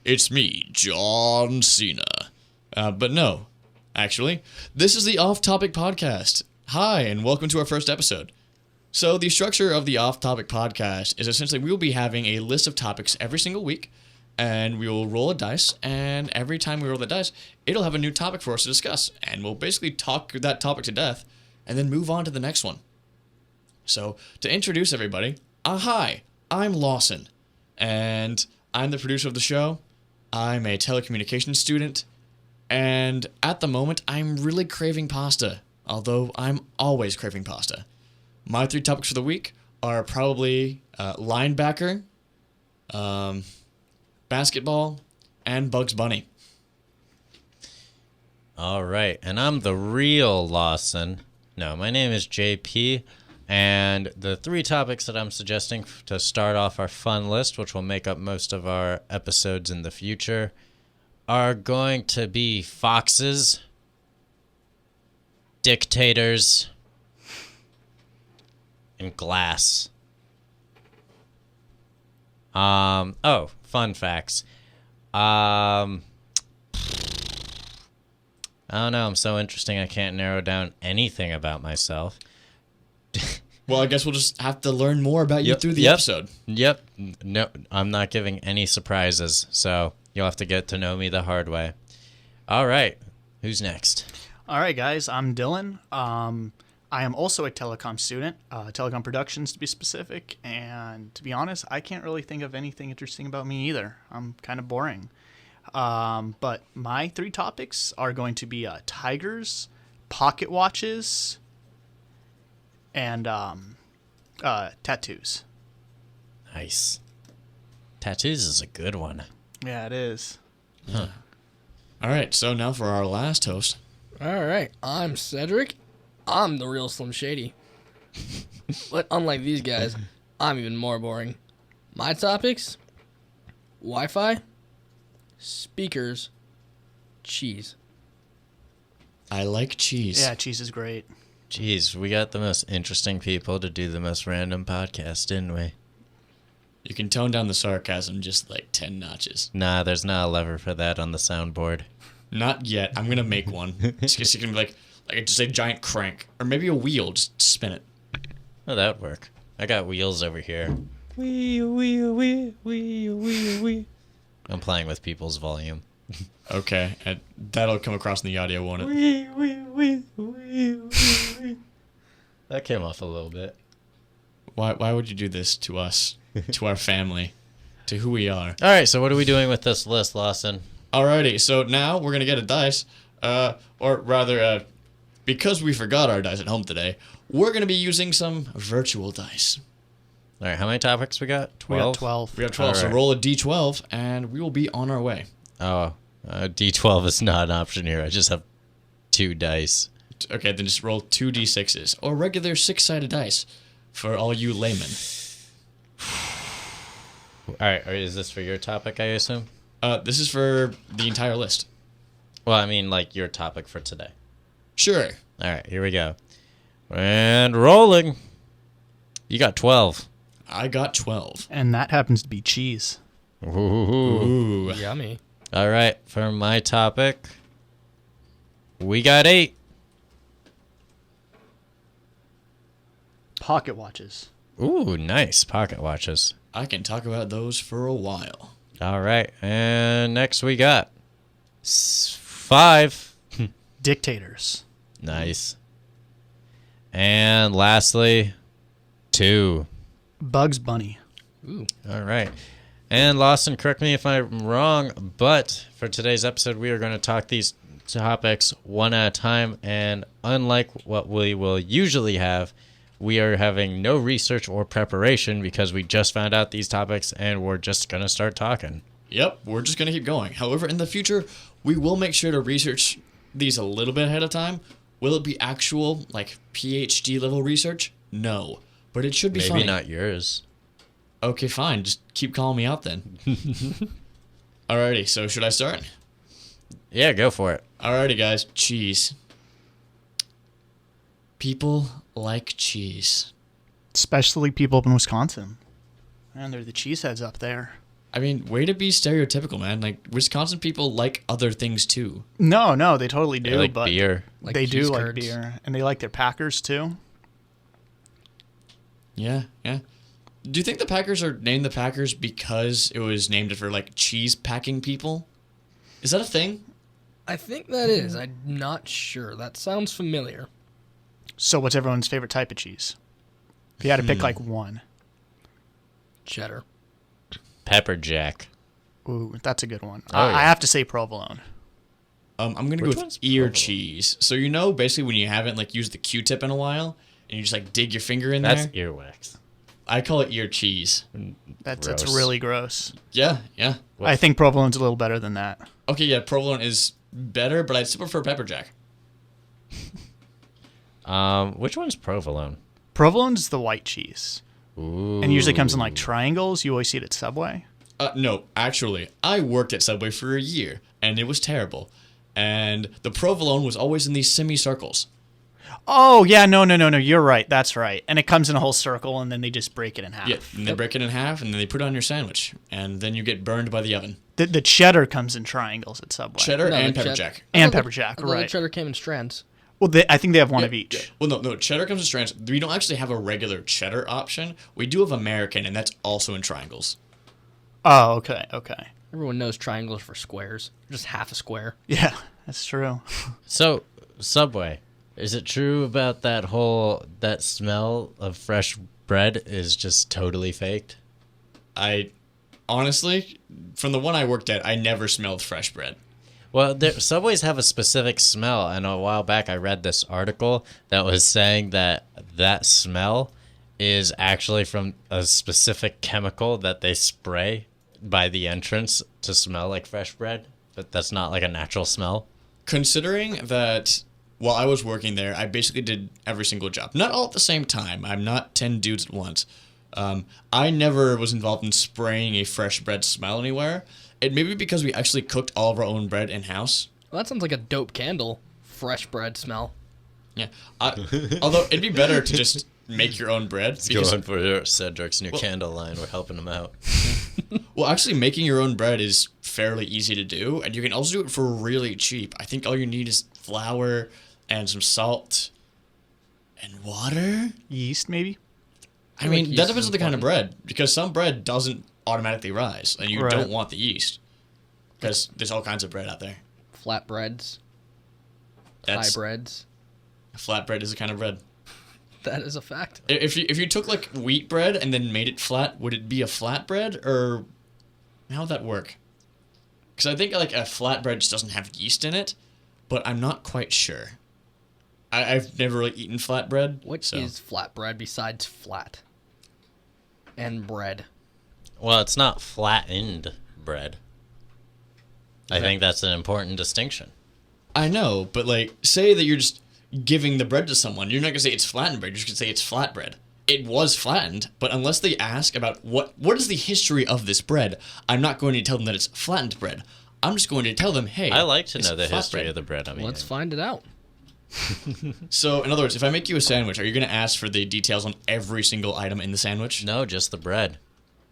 It's me, John Cena. But no, actually, this is the Off Topic Podcast. Hi, and welcome to our first episode. So the structure of the Off Topic Podcast is essentially we will be having a list of topics every single week, and we will roll a dice, and every time we roll the dice, it'll have a new topic for us to discuss, and we'll basically talk that topic to death, and then move on to the next one. So, to introduce everybody, hi, I'm Lawson, and I'm the producer of the show. I'm a telecommunications student, and at the moment, I'm really craving pasta, although I'm always craving pasta. My three topics for the week are probably linebacker, basketball, and Bugs Bunny. All right, and I'm the real Lawson. No, my name is JP, and the three topics that I'm suggesting to start off our fun list, which will make up most of our episodes in the future, are going to be foxes, dictators, and glass. Fun facts. I don't know. I'm so interesting I can't narrow down anything about myself. Well, I guess we'll just have to learn more about you through the episode. Yep. No, I'm not giving any surprises, so you'll have to get to know me the hard way. All right. Who's next? All right, guys. I'm Dylan. I am also a telecom student, telecom productions to be specific, and to be honest, I can't really think of anything interesting about me either. I'm kind of boring. But my three topics are going to be tigers, pocket watches, and tattoos. Nice. Tattoos is a good one. Yeah, it is. Huh. All right, so now for our last host. All right, I'm Cedric. I'm the real Slim Shady. But unlike these guys, I'm even more boring. My topics: Wi-Fi, speakers, cheese. I like cheese. Yeah, cheese is great. Jeez, we got the most interesting people to do the most random podcast, didn't we? You can tone down the sarcasm just like 10 notches. Nah, there's not a lever for that on the soundboard. Not yet. I'm going to make one. It's just going to be like just a giant crank. Or maybe a wheel. Just spin it. Oh, that would work. I got wheels over here. Wheel. I'm playing with people's volume. Okay. And that'll come across in the audio, won't it? That came off a little bit. Why would you do this to us? To our family? To who we are? All right, so what are we doing with this list, Lawson? Alrighty, so now we're going to get a dice. Or rather, because we forgot our dice at home today, we're going to be using some virtual dice. All right, how many topics we got? 12? We got 12. We have 12, so Alright. roll a d12, and we will be on our way. Oh, D12 is not an option here. I just have 2 dice. Okay, then just roll 2 d6s, or regular 6-sided dice, for all you laymen. All right, is this for your topic, I assume? This is for the entire list. Well, I mean, like, your topic for today. Sure. All right, here we go. And rolling. You got 12. I got 12. And that happens to be cheese. Ooh. Ooh. Yummy. All right, for my topic, we got 8. Pocket watches. Ooh, nice. Pocket watches. I can talk about those for a while. All right, and next we got 5. Dictators. Nice. And lastly, 2. Bugs Bunny. Ooh. All right. And Lawson, correct me if I'm wrong, but for today's episode, we are going to talk these topics one at a time. And unlike what we will usually have, we are having no research or preparation because we just found out these topics and we're just going to start talking. Yep, we're just going to keep going. However, in the future, we will make sure to research these a little bit ahead of time. Will it be actual, like, PhD level research? No. But it should be Maybe funny. not yours. Okay, fine. Just keep calling me out then. Alrighty, so should I start? Yeah, go for it. Alrighty, guys. Cheese. People like cheese. Especially people up in Wisconsin. Man, they're the cheeseheads up there. I mean, way to be stereotypical, man. Like, Wisconsin people like other things too. No, they totally do. They like but beer. Like they do cheese like curds. beer, and they like their Packers too. Yeah, yeah. Do you think the Packers are named the Packers because it was named for like cheese packing people? Is that a thing? I think that is. I'm not sure. That sounds familiar. So, what's everyone's favorite type of cheese? If you had to pick like one, Cheddar. Pepper Jack. ooh, that's a good one. Oh, yeah. I have to say provolone. I'm gonna Which go one's with ear provolone? cheese. So basically when you haven't like used the Q-tip in a while and you just like dig your finger in That's there. earwax. I call it ear cheese. That's Gross. really gross. Yeah, yeah. What? I think provolone's a little better than that. Okay, yeah, provolone is better, but I'd still prefer pepper jack. Which one's provolone? Provolone's the white cheese, Ooh. and usually comes in like triangles. You always see it at Subway. No, actually, I worked at Subway for a year, and it was terrible. And the provolone was always in these semicircles. Oh yeah, no. You're right. That's right. And it comes in a whole circle, and then they just break it in half. Yeah, and they break it in half, and then they put it on your sandwich, and then you get burned by the oven. The cheddar comes in triangles at Subway. Cheddar No, and the pepper ched- jack. And I thought pepper the- jack, I thought the right. cheddar came in strands. Well, I think they have one of each. Yeah. Well, no, cheddar comes in strands. We don't actually have a regular cheddar option. We do have American, and that's also in triangles. Oh, okay. Everyone knows triangles for squares. Just half a square. Yeah, that's true. So, Subway. Is it true about that smell of fresh bread is just totally faked? I honestly, from the one I worked at, I never smelled fresh bread. Well, Subways have a specific smell, and a while back I read this article that was saying that smell is actually from a specific chemical that they spray by the entrance to smell like fresh bread, but that's not like a natural smell. Considering that while I was working there, I basically did every single job. Not all at the same time. I'm not 10 dudes at once. I never was involved in spraying a fresh bread smell anywhere. It may be because we actually cooked all of our own bread in-house. Well, that sounds like a dope candle. Fresh bread smell. Yeah. Although it'd be better to just make your own bread. because- Going for Cedric's new candle line. We're helping him out. Well, actually, making your own bread is fairly easy to do, and you can also do it for really cheap. I think all you need is flour and some salt and water. Yeast, maybe. I feel mean, like that yeast depends is on the kind of important. bread, because some bread doesn't automatically rise, and you Right. don't want the yeast, because there's all kinds of bread out there. Flatbreads. That's Hybrids. flatbread is a kind of bread. That is a fact. If you took like wheat bread and then made it flat, would it be a flatbread, or how would that work? Because I think like a flatbread just doesn't have yeast in it, but I'm not quite sure. I've never really eaten flatbread. What so. is flatbread besides flat? And bread. Well, it's not flattened bread. I think that's an important distinction. I know, but like, say that you're just giving the bread to someone, you're not gonna say it's flattened bread. You're just gonna say it's flatbread. It was flattened, but unless they ask about what is the history of this bread, I'm not going to tell them that it's flattened bread. I'm just going to tell them, hey, I like to it's know the history flatbread. of the bread I'm Let's eating. find it out. So, in other words, if I make you a sandwich, are you going to ask for the details on every single item in the sandwich? No, just the bread.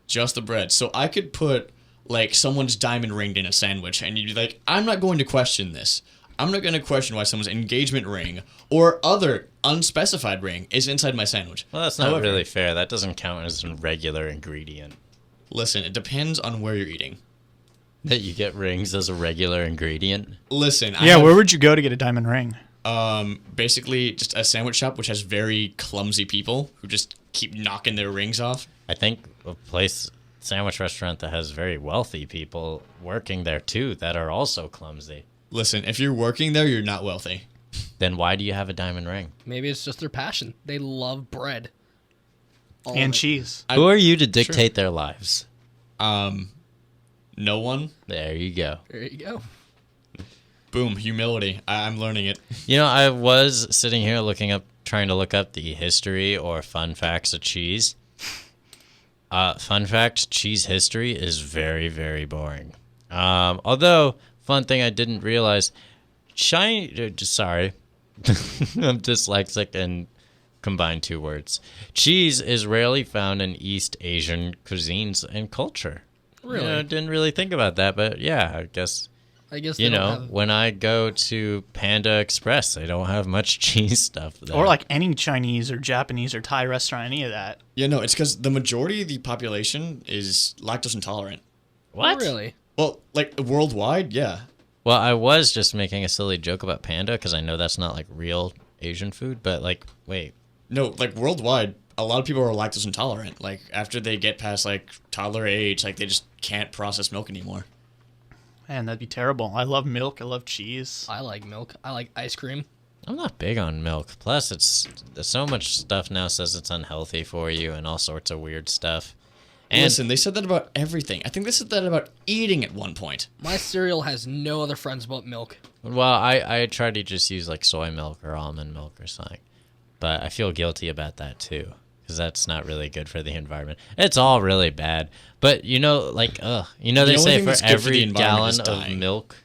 Just the bread. So I could put, like, someone's diamond ring in a sandwich, and you'd be like, I'm not going to question this. I'm not going to question why someone's engagement ring or other unspecified ring is inside my sandwich. Well, that's not However, really fair. That doesn't count as a regular ingredient. Listen, it depends on where you're eating. That you get rings as a regular ingredient. Listen, I Yeah, have, where would you go to get a diamond ring? basically just a sandwich shop which has very clumsy people who just keep knocking their rings off. I think a sandwich restaurant that has very wealthy people working there too that are also clumsy. Listen, if you're working there, you're not wealthy. Then why do you have a diamond ring? Maybe it's just their passion. They love bread. All And of it. cheese. Who are you to dictate their lives? No one. There you go. There you go. Boom, humility. I'm learning it. You know, I was sitting here trying to look up the history or fun facts of cheese. Fun fact, cheese history is very, very boring. Although, fun thing I didn't realize, I'm dyslexic, and combine two words. Cheese is rarely found in East Asian cuisines and culture. Really? You know, didn't really think about that, but yeah, I guess I guess you they don't know, have- when I go to Panda Express, they don't have much cheese stuff there. Or like any Chinese or Japanese or Thai restaurant, any of that. Yeah, no, it's because the majority of the population is lactose intolerant. what? Really? Well, like worldwide, yeah. Well, I was just making a silly joke about panda because I know that's not like real Asian food, but like, wait, No, like worldwide, a lot of people are lactose intolerant. Like after they get past like toddler age, like they just can't process milk anymore. Man, that'd be terrible. I love milk. I love cheese. I like milk. I like ice cream. I'm not big on milk. Plus, there's so much stuff now says it's unhealthy for you and all sorts of weird stuff. And Listen, they said that about everything. I think they said that about eating at one point. My cereal has no other friends but milk. well, I try to just use like soy milk or almond milk or something, but I feel guilty about that too because that's not really good for the environment. It's all really bad. But you know, like, you know, they The only say thing for that's good for the every environment is gallon of dying. milk.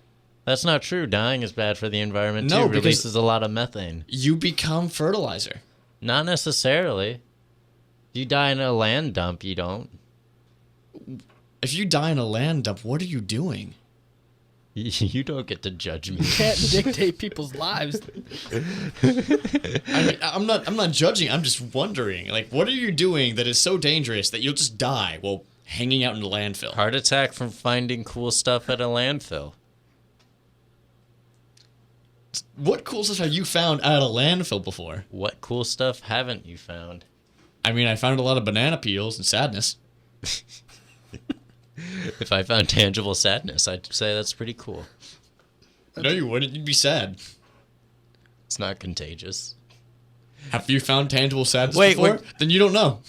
That's not true. Dying is bad for the environment No, too. because- Releases a lot of methane. You become fertilizer. Not necessarily. You die in a land dump, you don't. If you die in a land dump, what are you doing? You don't get to judge me. Can't dictate people's lives. I mean, I'm not judging. I'm just wondering, like, what are you doing that is so dangerous that you'll just die while hanging out in a landfill? Heart attack from finding cool stuff at a landfill. What cool stuff have you found at a landfill before? What cool stuff haven't you found? I mean, I found a lot of banana peels and sadness. If I found tangible sadness, I'd say that's pretty cool. No, you wouldn't. You'd be sad. It's not contagious. Have you found tangible sadness Wait, before? wait. Then you don't know.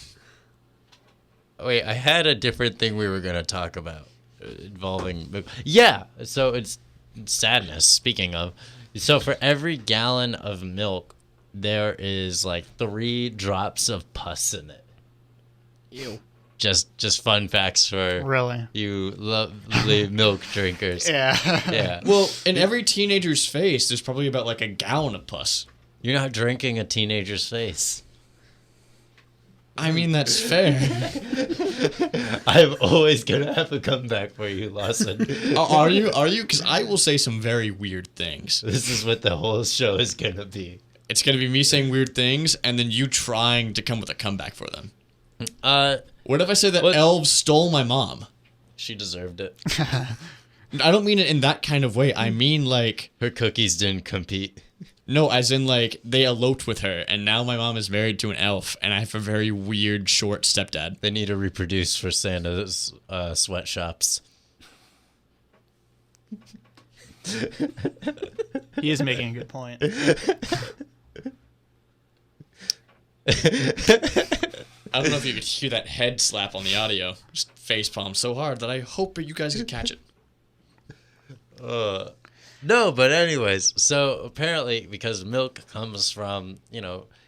Wait, I had a different thing we were going to talk about involving. Yeah, so it's sadness, speaking of. So for every gallon of milk, there is like 3 drops of pus in it. Ew. Just fun facts for Really? you lovely milk drinkers. Yeah. Yeah. Well, in every teenager's face, there's probably about like a gallon of pus. You're not drinking a teenager's face. I mean, that's fair. I'm always going to have a comeback for you, Lawson. Are you? Are you? Because I will say some very weird things. This is what the whole show is going to be. It's going to be me saying weird things and then you trying to come with a comeback for them. What if I say that What? elves stole my mom? She deserved it. I don't mean it in that kind of way. I mean like, Her cookies didn't compete. no, as in like they eloped with her and now my mom is married to an elf and I have a very weird short stepdad. They need to reproduce for Santa's sweatshops. He is making a good point. I don't know if you could hear that head slap on the audio. Just face palm so hard that I hope you guys could catch it. No, but anyways, so apparently because milk comes from,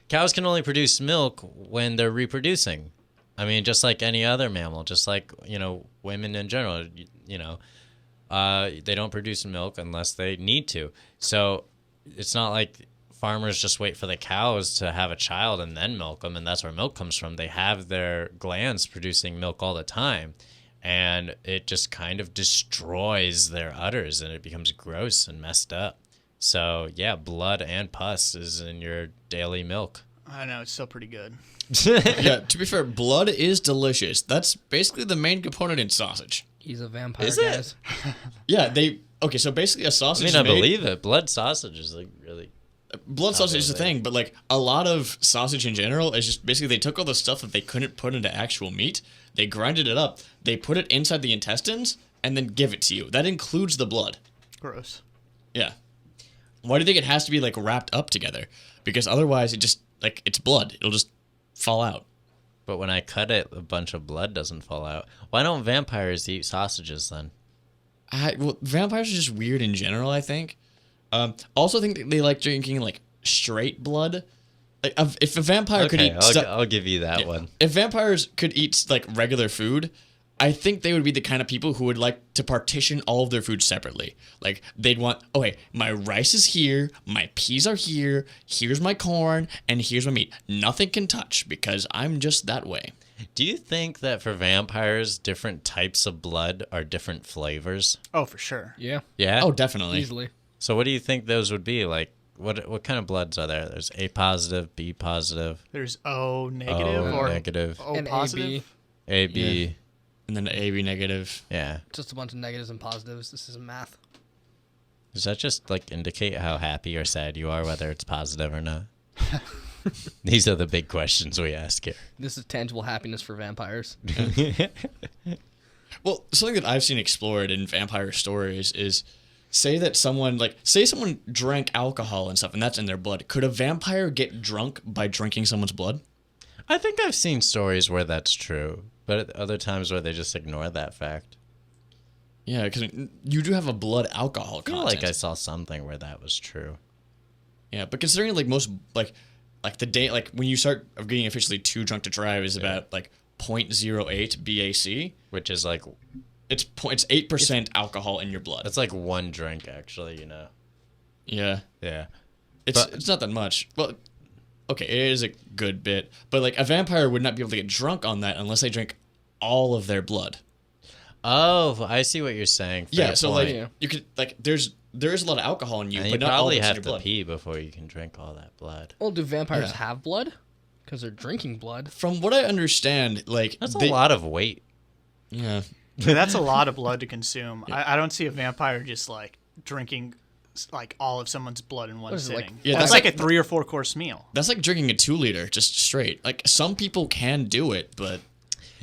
cows can only produce milk when they're reproducing. I mean, just like any other mammal, just like, women in general, they don't produce milk unless they need to. So it's not like farmers just wait for the cows to have a child and then milk them, and that's where milk comes from. They have their glands producing milk all the time, and it just kind of destroys their udders, and it becomes gross and messed up. So, yeah, blood and pus is in your daily milk. I know, it's still pretty good. Yeah, to be fair, blood is delicious. That's basically the main component in sausage. He's a vampire, Is it? guys. Yeah, okay, so basically a I sausage mean, I is made, believe it. Blood sausage is like really... blood sausage is the bad. thing, but like a lot of sausage in general is just basically they took all the stuff that they couldn't put into actual meat, they grinded it up, they put it inside the intestines, and then give it to you. That includes the blood. Gross. Yeah. Why do you think it has to be like wrapped up together? Because otherwise it just, like, it's blood. It'll just fall out. But when I cut it, a bunch of blood doesn't fall out. Why don't vampires eat sausages then? Well, vampires are just weird in general, I think. Also think that they like drinking like straight blood. Like, if a vampire could Okay, eat I'll give you that one. if vampires could eat like regular food, I think they would be the kind of people who would like to partition all of their food separately. Like they'd want, okay, my rice is here, my peas are here, here's my corn, and here's my meat. Nothing can touch because I'm just that way. Do you think that for vampires, different types of blood are different flavors? Oh, for sure. Yeah, Yeah. Oh, definitely. easily. So what do you think those would be? Like, what kind of bloods are there? There's A positive, B positive, There's O negative O or negative, O And positive. A B. And then AB negative. Yeah. Just a bunch of negatives and positives. This isn't math. Does that just like indicate how happy or sad you are, whether it's positive or not? These are the big questions we ask here. This is tangible happiness for vampires. Well, something that I've seen explored in vampire stories is say someone drank alcohol and stuff and that's in their blood. Could a vampire get drunk by drinking someone's blood? I think I've seen stories where that's true, but other times where they just ignore that fact. Yeah, because you do have a blood alcohol I feel content. like I saw something where that was true. Yeah, but considering like most like the day like when you start of getting officially too drunk to drive is about like 0.08 BAC. Which is like, It's 8% alcohol in your blood. that's like one drink, actually, Yeah, Yeah. it's not that much. Well, okay, it is a good bit, but like a vampire would not be able to get drunk on that unless they drink all of their blood. Oh, I see what you're saying. Yeah, Fair so point. like Yeah. you could like there is a lot of alcohol in you, And but you not all of probably it's in have your to blood. pee before you can drink all that blood. Well, do vampires Yeah. have blood? Because they're drinking blood. From what I understand, like That's a lot of weight. Yeah, Yeah, that's a lot of blood to consume. I don't see a vampire just like drinking like all of someone's blood in one What is it, like- sitting. Yeah, that's that's like like- a 3 or 4 course meal. that's like drinking a 2-liter just straight. Like some people can do it, but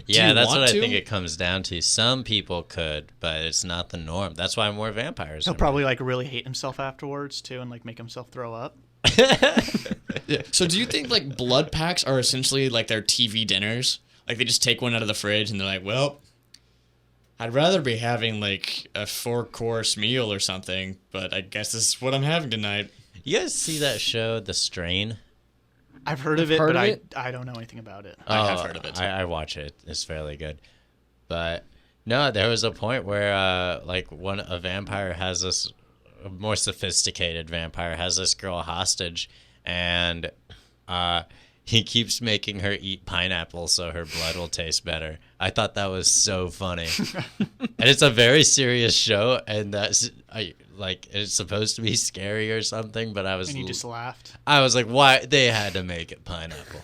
Yeah, you that's want what I to? think it comes down to. Some people could, but it's not the norm. That's why more vampires. He'll are probably like really hate himself afterwards too, and like make himself throw up. yeah. So do you think like blood packs are essentially like their TV dinners? Like they just take one out of the fridge and they're like, well, I'd rather be having like a 4-course meal or something, but I guess this is what I'm having tonight. You guys see that show, The Strain? I've heard of it, heard but of it? I don't know anything about it. I have heard of it. I watch it. It's fairly good. But no, there was a point where like a vampire has this, a more sophisticated vampire has this girl hostage, and he keeps making her eat pineapple so her blood will taste better. I thought that was so funny. And it's a very serious show, and it's supposed to be scary or something, but I was And you just laughed. I was like, why they had to make it pineapple?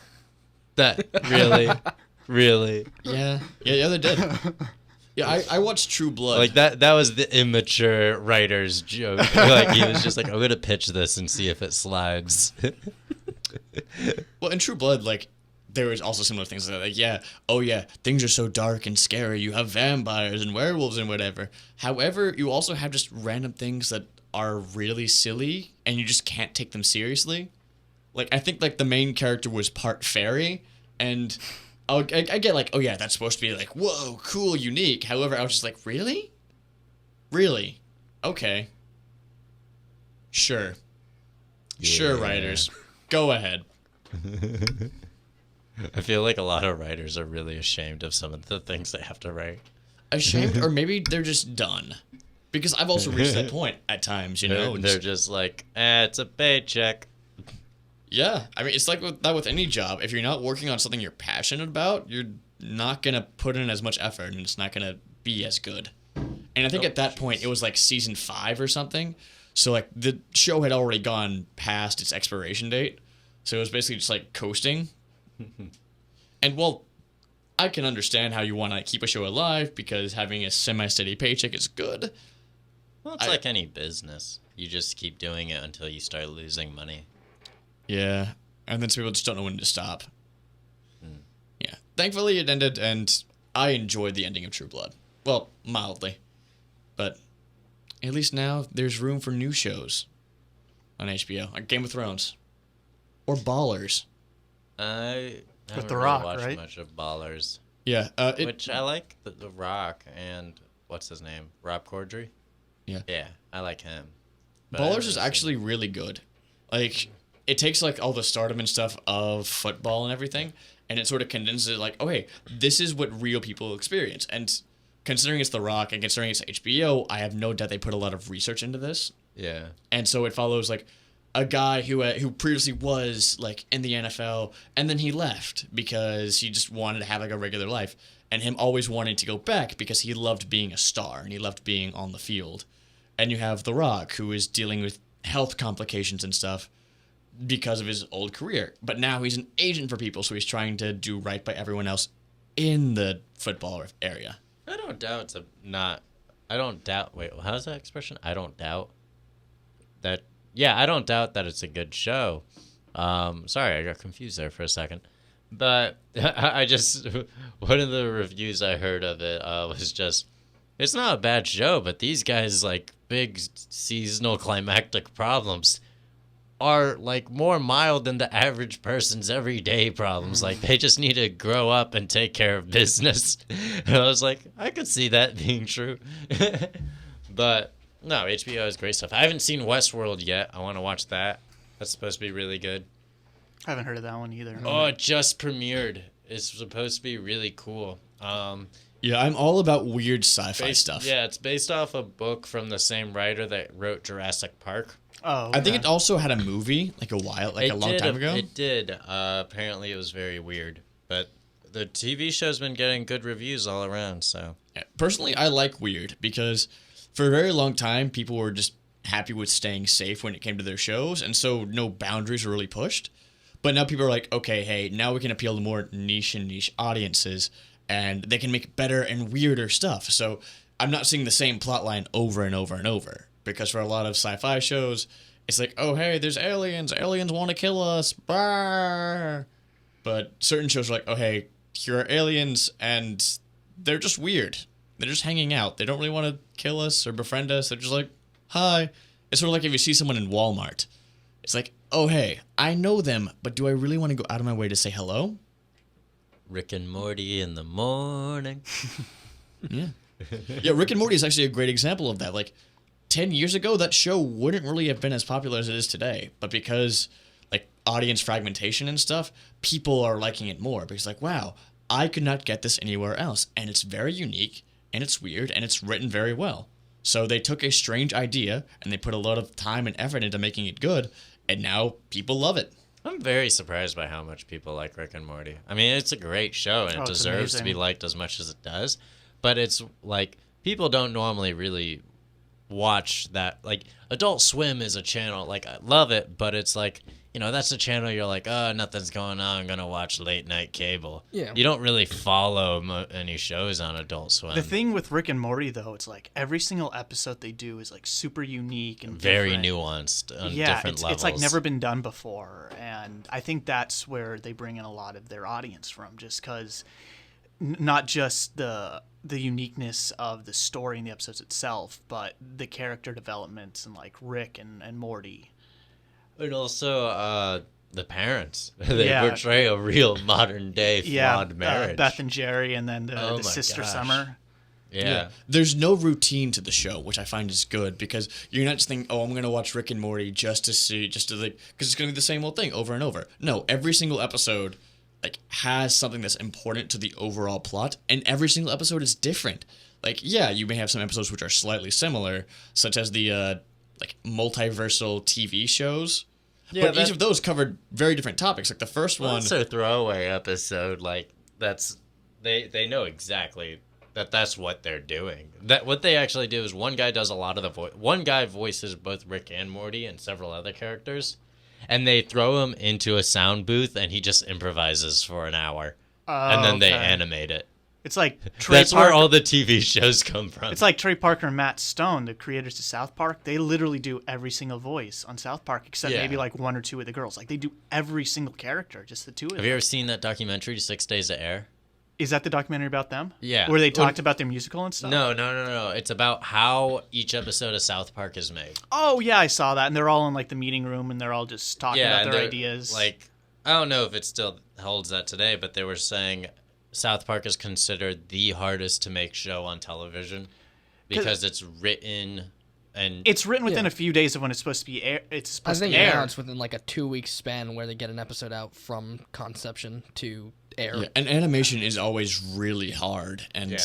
That really, really, Yeah, they did. Yeah, I watched True Blood. like that was the immature writer's joke. Like he was just like, I'm gonna pitch this and see if it slides. Well, in True Blood, like there was also similar things like yeah, oh yeah, things are so dark and scary. You have vampires and werewolves and whatever. However, you also have just random things that are really silly and you just can't take them seriously. Like I think like the main character was part fairy, and I get like, oh yeah, that's supposed to be like whoa, cool, unique. However, I was just like, really, okay, sure, Yeah. writers, go ahead. I feel like a lot of writers are really ashamed of some of the things they have to write. Ashamed, or maybe they're just done. Because I've also reached that point at times, you know. They're just like, it's a paycheck. Yeah, I mean, it's like with any job. If you're not working on something you're passionate about, you're not gonna put in as much effort, and it's not gonna be as good. And I think at that point, it was like season 5 or something. So like the show had already gone past its expiration date, so it was basically just like coasting. And well, I can understand how you want to keep a show alive because having a semi-steady paycheck is good. Well, it's like any business. You just keep doing it until you start losing money. Yeah, and then some people just don't know when to stop. Yeah, thankfully it ended, and I enjoyed the ending of True Blood. Well, mildly, but at least now there's room for new shows on HBO, like Game of Thrones or Ballers. I haven't The really Rock, watched right? much of Ballers, Yeah, which I like the Rock and what's his name, Rob Corddry. Yeah. I like him. But I Ballers haven't is seen- actually really good. Like it takes like all the stardom and stuff of football and everything, and it sort of condenses it like, oh hey, this is what real people experience. And considering it's The Rock and considering it's HBO, I have no doubt they put a lot of research into this. Yeah. And so it follows like a guy who previously was like in the NFL, and then he left because he just wanted to have like a regular life, and him always wanting to go back because he loved being a star and he loved being on the field. And you have The Rock, who is dealing with health complications and stuff because of his old career, but now he's an agent for people, so he's trying to do right by everyone else in the football area. I don't doubt it's not. I don't doubt. Wait, how's that expression? I don't doubt that. Yeah, I don't doubt that it's a good show. Sorry, I got confused there for a second. But I just one of the reviews I heard of it was just, it's not a bad show, but these guys like big seasonal climactic problems are like more mild than the average person's everyday problems. Like they just need to grow up and take care of business. And I was like, I could see that being true. But no, HBO has great stuff. I haven't seen Westworld yet. I want to watch that. That's supposed to be really good. I haven't heard of that one either. Oh, it just premiered. It's supposed to be really cool. Yeah, I'm all about weird sci-fi stuff. Yeah, it's based off a book from the same writer that wrote Jurassic Park. Oh, I think okay. it also had a movie like a long time ago. It did. Apparently, it was very weird, but the TV show's been getting good reviews all around. So Yeah, personally, I like weird because for a very long time, people were just happy with staying safe when it came to their shows, and so no boundaries were really pushed. But now people are like, okay, hey, now we can appeal to more niche audiences, and they can make better and weirder stuff. So I'm not seeing the same plot line over and over and over. Because for a lot of sci-fi shows, it's like, oh, hey, there's aliens. Aliens want to kill us. Brrr. But certain shows are like, oh, hey, here are aliens, and they're just weird. They're just hanging out. They don't really want to kill us or befriend us. They're just like, hi. It's sort of like if you see someone in Walmart. It's like, oh, hey, I know them, but do I really want to go out of my way to say hello? Rick and Morty in the morning. Yeah. Yeah, Rick and Morty is actually a great example of that. Like, 10 years ago, that show wouldn't really have been as popular as it is today. But because, like, audience fragmentation and stuff, people are liking it more. Because, like, wow, I could not get this anywhere else. And it's very unique, and it's weird, and it's written very well. So they took a strange idea, and they put a lot of time and effort into making it good, and now people love it. I'm very surprised by how much people like Rick and Morty. I mean, it's a great show, and it it's deserves to be amazing. liked as much as it does. But it's like, people don't normally really watch that. Like, Adult Swim is a channel, like, I love it, but it's like, you know, that's a channel you're like, oh, nothing's going on, I'm gonna watch late night cable. Yeah. You don't really follow any shows on Adult Swim. The thing with Rick and Morty, though, it's like every single episode they do is like super unique and very different. nuanced on Yeah, different it's levels. like never been done before, and I think that's where they bring in a lot of their audience from, just because not just the uniqueness of the story in the episodes itself, but the character developments and like Rick and Morty. And also, the parents. They Yeah. portray a real modern day flawed marriage. Beth and Jerry, and then Oh the my sister gosh. Summer. yeah. There's no routine to the show, which I find is good because you're not just thinking, oh, I'm going to watch Rick and Morty just to like, because it's going to be the same old thing over and over. No, every single episode like has something that's important to the overall plot, and every single episode is different. Like, yeah, you may have some episodes which are slightly similar, such as the like multiversal TV shows. Yeah, but each that- of those covered very different topics. Like the first Well, one, that's a throwaway episode. Like, that's they know exactly that's what they're doing. That what they actually do is one guy does a lot of the voice. One guy voices both Rick and Morty and several other characters, and they throw him into a sound booth, and he just improvises for an hour, and then they okay. animate it. It's like Trey That's Parker. where all the TV shows come from. It's like Trey Parker and Matt Stone, the creators of South Park. They literally do every single voice on South Park, except Yeah. maybe like one or two of the girls. Like they do every single character, just the two of them. Have you ever seen that documentary, 6 Days to Air? Is that the documentary about them? Yeah. Where they talked about their musical and stuff? No. It's about how each episode of South Park is made. Oh, yeah, I saw that. And they're all in like the meeting room and they're all just talking about and their they're- ideas. Like, I don't know if it still holds that today, but they were saying South Park is considered the hardest to make show on television because it's written and It's written within Yeah. a few days of when it's supposed to be air. It's I supposed think to air. now it's within like a 2-week span where they get an episode out from conception to air. Yeah, and animation is always really hard, and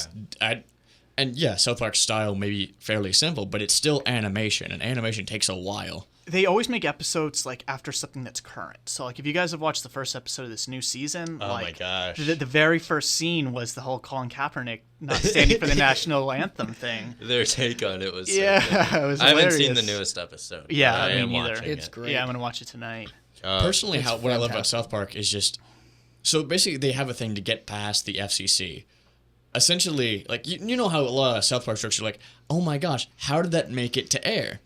South Park's style may be fairly simple, but it's still animation, and animation takes a while. They always make episodes like after something that's current. So like if you guys have watched the first episode of this new season, Oh like my gosh. the very first scene was the whole Colin Kaepernick not standing for the national anthem thing. their take on it was so Yeah, good. it was I haven't seen the hilarious. newest episode. Yeah, but I me am neither. watching It's it. great. Yeah, I'm gonna watch it tonight. Personally, it's what I love about fantastic. South Park is just so basically they have a thing to get past the FCC. Essentially, like you know how a lot of South Park jokes are like, oh my gosh, how did that make it to air?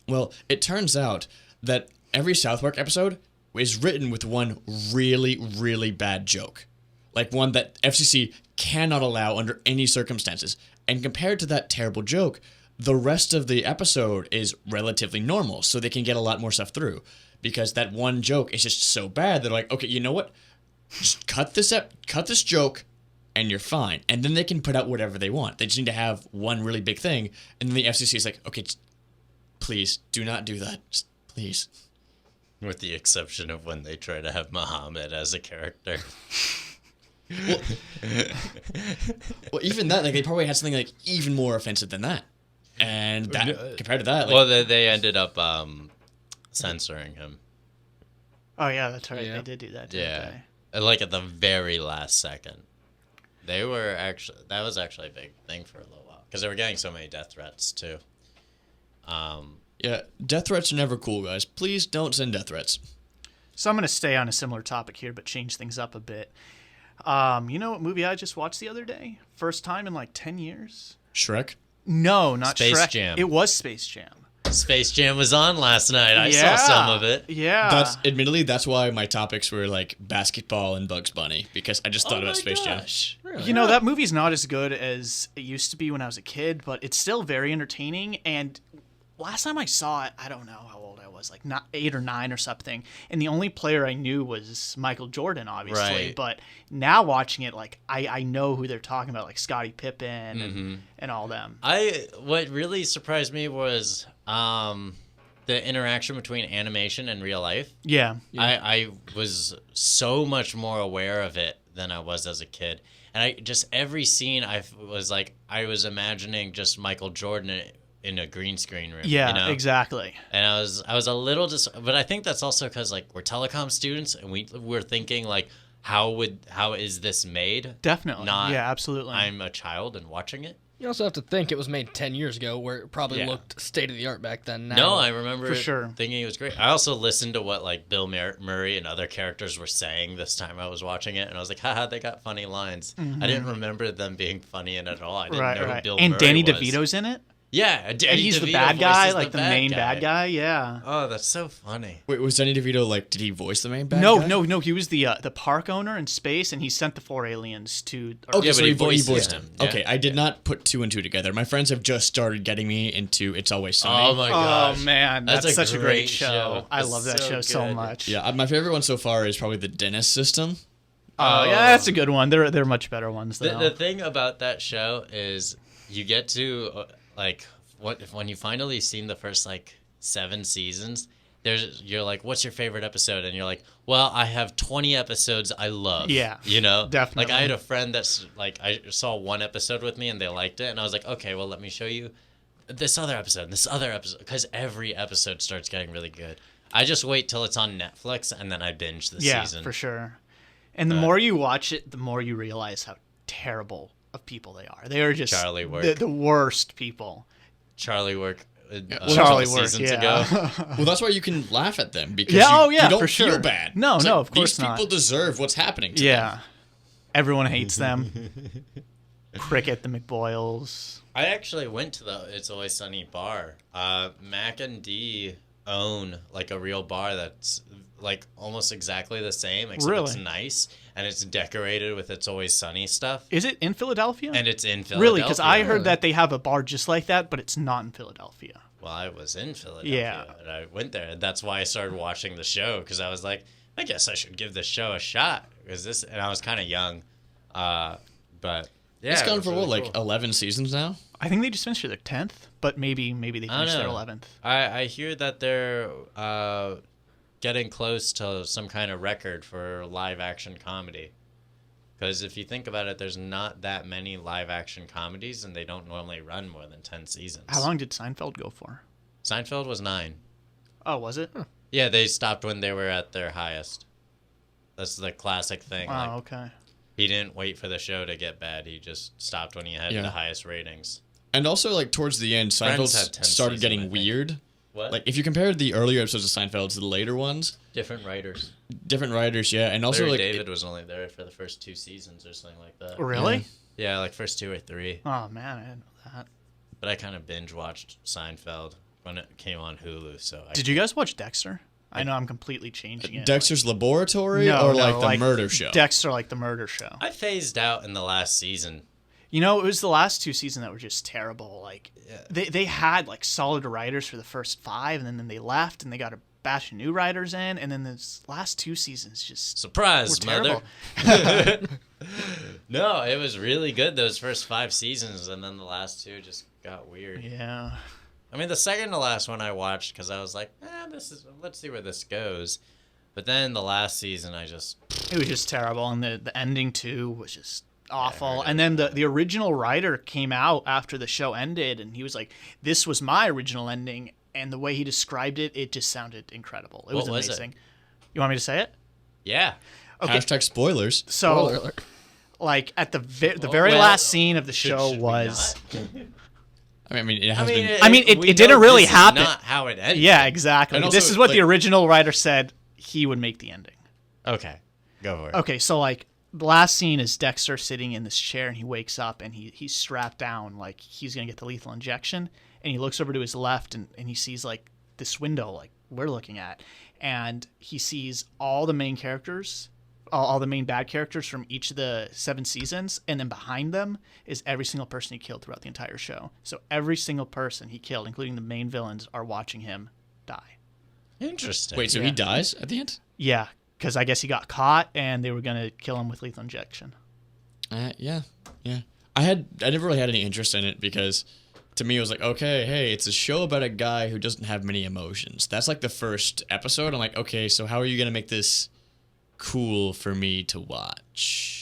Well, it turns out that every South Park episode is written with one really, really bad joke. Like one that FCC cannot allow under any circumstances. And compared to that terrible joke, the rest of the episode is relatively normal, so they can get a lot more stuff through. Because that one joke is just so bad, they're like, okay, you know what? Just cut this joke, and you're fine. And then they can put out whatever they want. They just need to have one really big thing, and then the FCC is like, okay, please do not do that. Just, please. With the exception of when they try to have Muhammad as a character. Well, even that, like they probably had something like even more offensive than that. And that compared to that, like, Well, they ended up censoring him. Oh yeah, that's right. Yeah. They did do that. Didn't Yeah. they? Like at the very last second. That was actually a big thing for a little while. Because they were getting so many death threats, too. yeah, death threats are never cool, guys. Please don't send death threats. So I'm gonna stay on a similar topic here, but change things up a bit. You know what movie I just watched the other day? First time in like 10 years. Shrek. No, not Space Shrek. Jam. It was Space Jam. Space Jam was on last night. I saw some of it. Yeah. That's why my topics were like basketball and Bugs Bunny, because I just thought about Space Jam. You know, that movie's not as good as it used to be when I was a kid, but it's still very entertaining. And last time I saw it, I don't know how old I was, like 8 or 9 or something. And the only player I knew was Michael Jordan, obviously. Right. But now watching it, like I know who they're talking about, like Scottie Pippen and all them. What really surprised me was the interaction between animation and real life. Yeah. I was so much more aware of it than I was as a kid. And I just every scene I was imagining just Michael Jordan in a green screen room. Yeah, you know? exactly. And I was a little but I think that's also because like we're telecom students and we're thinking like how is this made? Definitely. Not Yeah, absolutely. I'm a child and watching it. You also have to think it was made 10 years ago, where it probably Yeah. looked state of the art back then. Now, No, I remember For it sure. thinking it was great. I also listened to what like Bill Murray and other characters were saying this time I was watching it, and I was like, haha, they got funny lines. I didn't remember them being funny in it at all. I didn't right, know right. who Bill and Murray Danny was. DeVito's in it. Yeah, Danny And he's the DeVito bad guy, voices like the main bad guy. Yeah. Oh, that's so funny. Wait, was Danny DeVito like? Did he voice the main bad No, guy? no. He was the park owner in space, and he sent the 4 aliens to. Okay, Yeah, so but he he voiced voiced him. him. Yeah. Okay, I did not put 2 and 2 together. My friends have just started getting me into It's Always Sunny. Oh my gosh. Oh man, that's such a great show. show. I It's love that so show so good. much. Yeah, my favorite one so far is probably the Dennis system. Oh yeah, that's a good one. They're much better ones though. The thing about that show is you get to when you finally seen the first like 7 seasons, you're like, what's your favorite episode? And you're like, well, I have 20 episodes I love. Yeah, you know, definitely. Like I had a friend that's like I saw one episode with me and they liked it, and I was like, okay, well let me show you this other episode, because every episode starts getting really good. I just wait till it's on Netflix and then I binge the season. for sure. And the more you watch it, the more you realize how terrible of people they are. They are just Charlie Work. the worst people. Charlie Work. Charlie Work, seasons yeah. ago. Well, that's why you can laugh at them, because Yeah, you don't for feel sure. bad. No, It's no, like, of course these people not. deserve what's happening to them. Yeah, everyone hates them. Cricket, the McBoyles. I actually went to the It's Always Sunny bar. Mac and D own like a real bar that's like almost exactly the same, except Really? it's nice and it's decorated with It's Always Sunny stuff. Is it in Philadelphia? And it's in Philadelphia. Really? Because I heard that they have a bar just like that, but it's not in Philadelphia. Well, I was in Philadelphia. Yeah. And I went there. And that's why I started watching the show, because I was like, I guess I should give this show a shot. And I was kind of young. But It's it gone was for really what, like cool. 11 seasons now? I think they just finished their 10th, but maybe they I don't finished their know. 11th. I hear that they're getting close to some kind of record for live action comedy. Because if you think about it, there's not that many live action comedies, and they don't normally run more than 10 seasons. How long did Seinfeld go for? Seinfeld was 9. Oh, was it? Yeah, they stopped when they were at their highest. That's the classic thing. Oh, Like, okay. he didn't wait for the show to get bad. He just stopped when he had Yeah. the highest ratings. And also, like, towards the end, Seinfeld Friends had 10 started seasons, getting I think. weird. What? Like, if you compared the earlier episodes of Seinfeld to the later ones, Different writers. different writers, yeah. And also, Larry like, David was only there for the first 2 seasons or something like that. Really? Yeah, like first 2 or 3. Oh man, I didn't know that. But I kind of binge watched Seinfeld when it came on Hulu. So Did you guys watch Dexter? I know I'm completely changing it. Dexter's Laboratory No, or, no, like, the murder show? Dexter, like the murder show. I phased out in the last season. You know, it was the last 2 seasons that were just terrible. Like, Yeah. they had like solid writers for the first 5, and then they left, and they got a batch of new writers in, and then this last 2 seasons just Surprise, were mother. terrible. No, it was really good those first 5 seasons, and then the last 2 just got weird. Yeah. I mean, the second to last one I watched because I was like, let's see where this goes. But then the last season, I just It was just terrible, and the ending too was just awful. heard And then the original writer came out after the show ended, and he was like, "This was my original ending," and the way he described it, it just sounded incredible. It was What was it? amazing. You want me to say it? yeah. Okay. Hashtag spoilers. So, Spoiler alert. like at the Well, very well, last scene of the show Should we was. not? I mean, it has been. We it didn't know really this is happen. Not how it ended. Yeah, exactly. And This also, is what the like- original writer said he would make the ending. Okay, go for it. Okay, so like the last scene is Dexter sitting in this chair, and he wakes up, and he's strapped down like he's gonna get the lethal injection, and he looks over to his left, and he sees like this window like we're looking at, and he sees all the main characters, all the main bad characters from each of the 7 seasons, and then behind them is every single person he killed throughout the entire show. So every single person he killed, including the main villains, are watching him die. Interesting. Wait, so Yeah. he dies at the end? Yeah, because I guess he got caught, and they were gonna kill him with lethal injection. Yeah. I never really had any interest in it because to me it was like, okay, hey, it's a show about a guy who doesn't have many emotions. That's like the first episode. I'm like, okay, so how are you gonna make this cool for me to watch?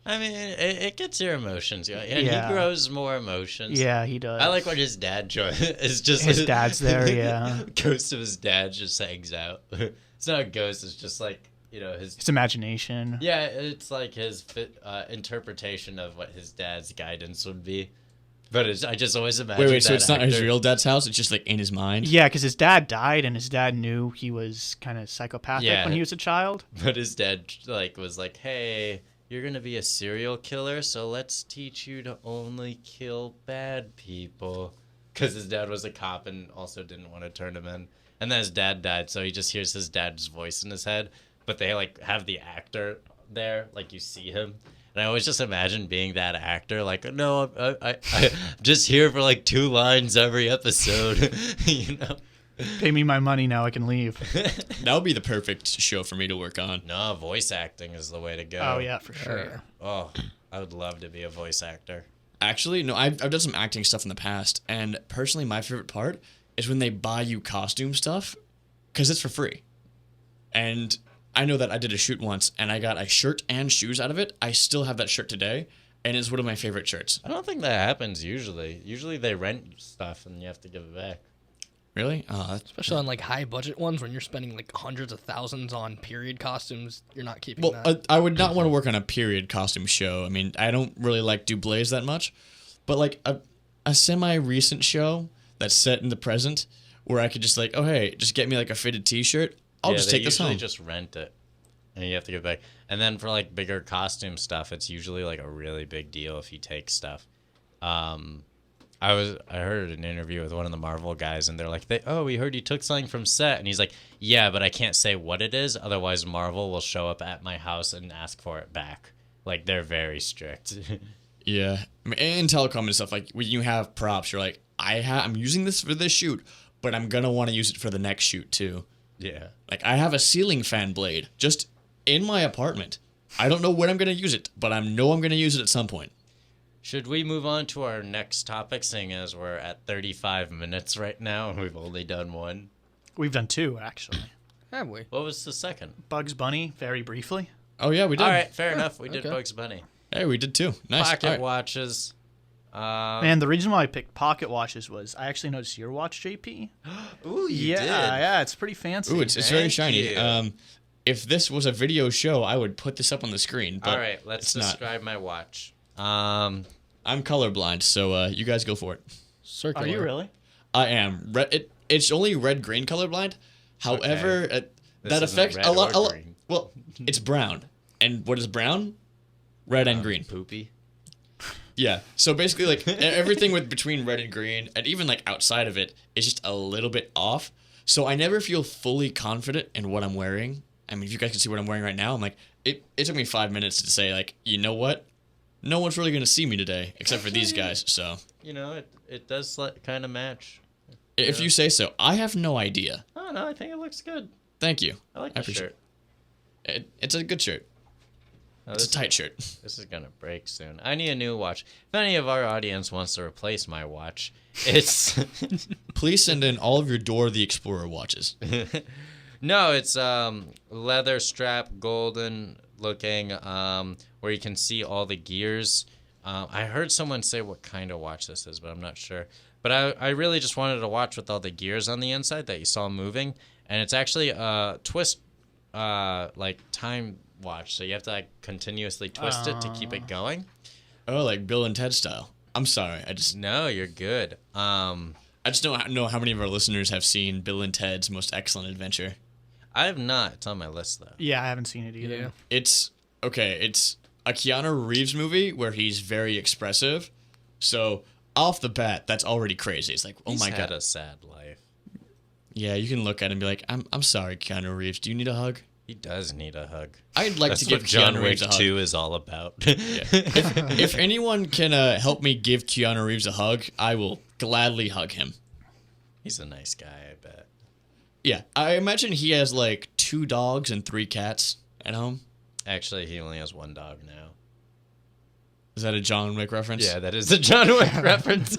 I mean, it gets your emotions. Yeah, and Yeah. he grows more emotions. Yeah, he does. I like when his dad is just His dad's there, yeah. Ghost of his dad just hangs out. It's not a ghost. It's just like his. his imagination. Yeah, it's like his interpretation of what his dad's guidance would be. But I just always imagine. Wait, so that it's not his actor- real dad's house, it's just like in his mind? Yeah, because his dad died, and his dad knew he was kind of psychopathic Yeah. when he was a child. But his dad was like, "Hey, you're gonna be a serial killer, so let's teach you to only kill bad people." Because his dad was a cop and also didn't want to turn him in. And then his dad died, so he just hears his dad's voice in his head. But they like have the actor there, like you see him. And I always just imagine being that actor, like, no, I'm just here for like 2 lines every episode, you know. Pay me my money now, I can leave. That would be the perfect show for me to work on. No, voice acting is the way to go. Oh yeah, for sure. Oh, I would love to be a voice actor. Actually, no, I've done some acting stuff in the past, and personally, my favorite part is when they buy you costume stuff, because it's for free. And I know that I did a shoot once, and I got a shirt and shoes out of it. I still have that shirt today, and it's one of my favorite shirts. I don't think that happens usually. Usually they rent stuff and you have to give it back. Really? Oh, that's... Especially on like high budget ones when you're spending like hundreds of thousands on period costumes, you're not keeping Well, that. I would not want to work on a period costume show. I mean, I don't really like doublés that much, but like a semi-recent show that's set in the present where I could just like, oh, hey, just get me like a fitted t-shirt. I'll just take this usually home. just rent it and you have to give it back. And then for like bigger costume stuff, it's usually like a really big deal if you take stuff. I heard an interview with one of the Marvel guys, and they're like, we heard you took something from set, and he's like, yeah, but I can't say what it is, otherwise Marvel will show up at my house and ask for it back. Like, they're very strict. Yeah. I mean, in telecom and stuff, like when you have props, you're like, I'm using this for this shoot, but I'm going to want to use it for the next shoot too. Yeah. Like I have a ceiling fan blade just in my apartment. I don't know when I'm going to use it, but I know I'm going to use it at some point. Should we move on to our next topic, seeing as we're at 35 minutes right now and we've only done one? We've done 2, actually. Have we? What was the second? Bugs Bunny, very briefly. Oh yeah, we did. All right, fair enough. We did okay. Bugs Bunny. Hey, we did too. Nice. Pocket All right. watches. And the reason why I picked pocket watches was I actually noticed your watch, JP. Ooh, Yeah, it's pretty fancy. Ooh, it's very Thank shiny. you. If this was a video show, I would put this up on the screen. But All right, let's it's not. describe my watch. I'm colorblind, so you guys go for it. Circular. Are you really? I am. It's only red-green colorblind. However, that isn't affects red a lot. or green. Well, it's brown. And what is brown? Red and green. Poopy. Yeah. So basically, like everything with between red and green, and even like outside of it, is just a little bit off. So I never feel fully confident in what I'm wearing. I mean, if you guys can see what I'm wearing right now, I'm like, it took me 5 minutes to say, like, you know what? No one's really going to see me today, except for these guys. So You know, it does kind of match. if you say so, I have no idea. Oh, no, I think it looks good. Thank you. I like the appreciate shirt. It's a good shirt. Oh, It's a tight shirt. This is going to break soon. I need a new watch. If any of our audience wants to replace my watch, it's... Please send in all of your Dora the Explorer watches. No, it's leather strap, golden looking, where you can see all the gears. I heard someone say what kind of watch this is, but I'm not sure. But I really just wanted a watch with all the gears on the inside that you saw moving. And it's actually a twist, like time watch. So you have to like continuously twist it to keep it going. Oh, like Bill and Ted style. I'm sorry. I just No, you're good. don't know how many of our listeners have seen Bill and Ted's Most Excellent Adventure. I have not. It's on my list, though. Yeah, I haven't seen it either. Yeah. It's okay. It's a Keanu Reeves movie where he's very expressive. So off the bat, that's already crazy. It's like, oh He's my had god. a sad life. Yeah, you can look at him and be like, I'm sorry, Keanu Reeves. Do you need a hug? He does need a hug. I'd like That's to give what John Keanu Wick Reeves a hug. 2 is all about. If anyone can help me give Keanu Reeves a hug, I will gladly hug him. He's a nice guy, I bet. Yeah, I imagine he has like 2 dogs and 3 cats at home. Actually, he only has one dog now. Is that a John Wick reference? Yeah, that is a John Wick reference.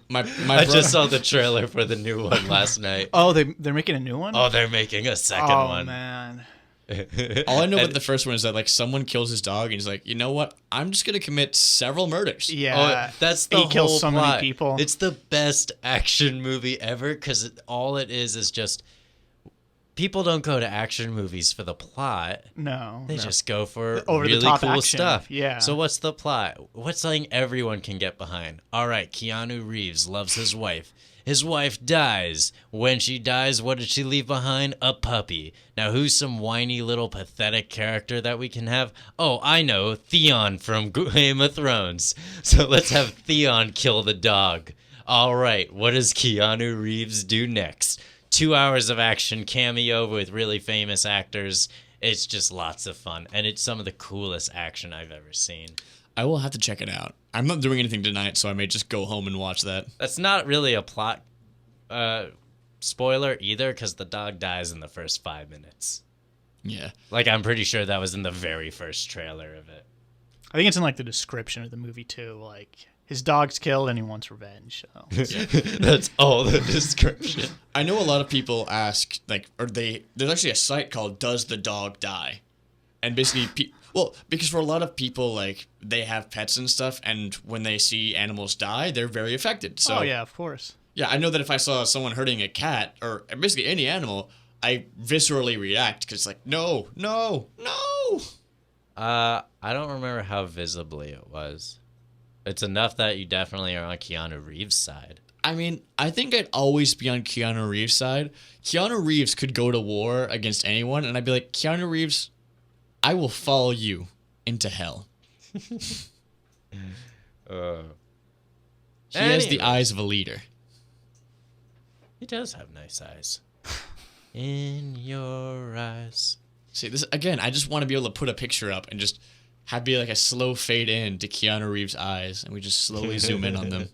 My I just saw the trailer for the new one last night. Oh, they're making a new one? Oh, they're making a second Oh, one. man. all I know about the first one is that like someone kills his dog and he's like, you know what? I'm just gonna commit several murders. Yeah. Oh, that's the he whole kills so plot. many people. It's the best action movie ever because all it is just people don't go to action movies for the plot. No. They just go for Over the really top cool action. stuff. Yeah. So what's the plot? What's something everyone can get behind? All right, Keanu Reeves loves his wife. His wife dies. When she dies, what did she leave behind? A puppy. Now, who's some whiny little pathetic character that we can have? Oh, I know, Theon from Game of Thrones. So let's have Theon kill the dog. All right, what does Keanu Reeves do next? 2 hours of action cameo with really famous actors. It's just lots of fun, and it's some of the coolest action I've ever seen. I will have to check it out. I'm not doing anything tonight, so I may just go home and watch that. That's not really a plot spoiler either, because the dog dies in the first 5 minutes. Yeah. Like, I'm pretty sure that was in the very first trailer of it. I think it's in like the description of the movie too. Like his dog's killed and he wants revenge. So. That's all the description. I know a lot of people ask, like, there's actually a site called Does the Dog Die? And basically, because for a lot of people, like, they have pets and stuff, and when they see animals die, they're very affected. So, Oh yeah, of course. yeah, I know that if I saw someone hurting a cat, or basically any animal, I viscerally react, because it's like, no. I don't remember how visibly it was. It's enough that you definitely are on Keanu Reeves' side. I mean, I think I'd always be on Keanu Reeves' side. Keanu Reeves could go to war against anyone, and I'd be like, Keanu Reeves, I will follow you into hell. He has the Anyways. eyes of a leader. He does have nice eyes. In your eyes. See, this again, I just want to be able to put a picture up and just have be like a slow fade in to Keanu Reeves' eyes, and we just slowly zoom in on them.